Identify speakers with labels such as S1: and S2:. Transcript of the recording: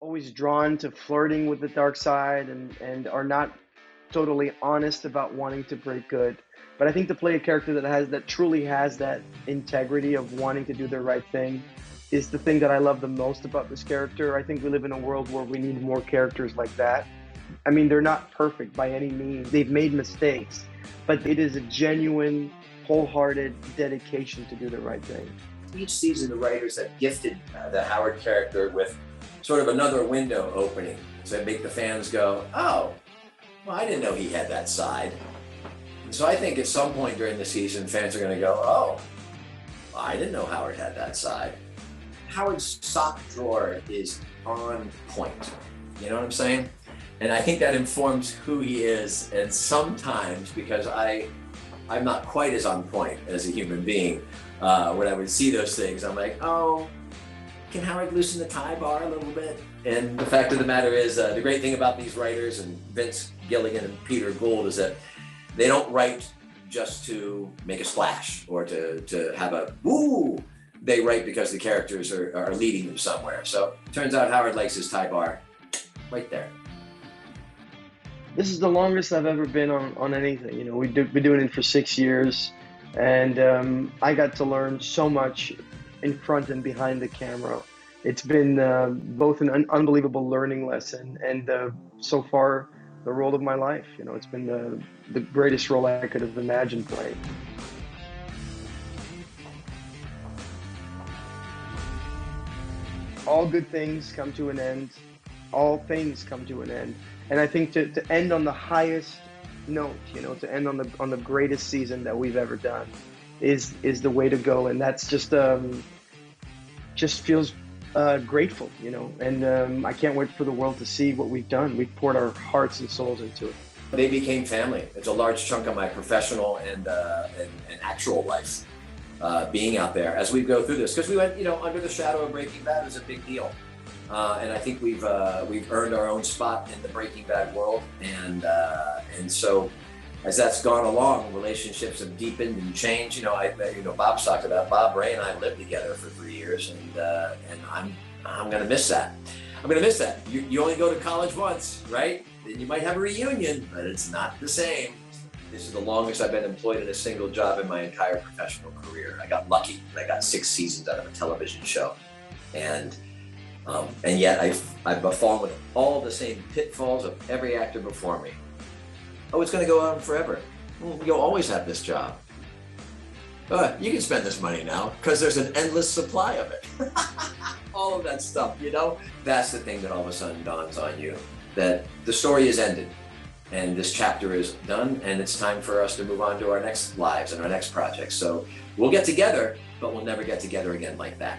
S1: always drawn to flirting with the dark side and are not totally honest about wanting to break good. But I think to play a character that truly has that integrity of wanting to do the right thing is the thing that I love the most about this character. I think we live in a world where we need more characters like that. I mean, they're not perfect by any means. They've made mistakes, but it is a genuine, wholehearted dedication to do the right thing.
S2: Each season, the writers have gifted the Howard character with sort of another window opening to make the fans go, oh, well, I didn't know he had that side. And so I think at some point during the season, fans are going to go, oh, well, I didn't know Howard had that side. Howard's sock drawer is on point. You know what I'm saying? And I think that informs who he is. And sometimes, because I'm not quite as on point as a human being, when I would see those things, I'm like, oh, can Howard loosen the tie bar a little bit? And the fact of the matter is, the great thing about these writers and Vince Gilligan and Peter Gould is that they don't write just to make a splash or to have a woo. They write because the characters are leading them somewhere. So it turns out Howard likes his tie bar right there.
S1: This is the longest I've ever been on anything. You know, we've been doing it for 6 years, and I got to learn so much in front and behind the camera. It's been both an unbelievable learning lesson and so far the role of my life. You know, it's been the greatest role I could have imagined playing. All good things come to an end. All things come to an end. And I think to end on the highest note, you know, to end on the greatest season that we've ever done is the way to go. And that's just feels grateful, you know. And I can't wait for the world to see what we've done. We've poured our hearts and souls into it.
S2: They became family. It's a large chunk of my professional and actual life being out there as we go through this. Because we went, you know, under the shadow of Breaking Bad was a big deal. And I think we've earned our own spot in the Breaking Bad world, and so as that's gone along, relationships have deepened and changed. You know, Bob's talked about Bob, Ray, and I lived together for 3 years, and I'm gonna miss that. I'm gonna miss that. You only go to college once, right? Then you might have a reunion, but it's not the same. This is the longest I've been employed in a single job in my entire professional career. I got lucky, and I got 6 seasons out of a television show, and yet I've fallen with all the same pitfalls of every actor before me. Oh, it's going to go on forever. Well, you'll always have this job. You can spend this money now because there's an endless supply of it. All of that stuff, you know? That's the thing that all of a sudden dawns on you, that the story is ended and this chapter is done, and it's time for us to move on to our next lives and our next projects. So we'll get together, but we'll never get together again like that.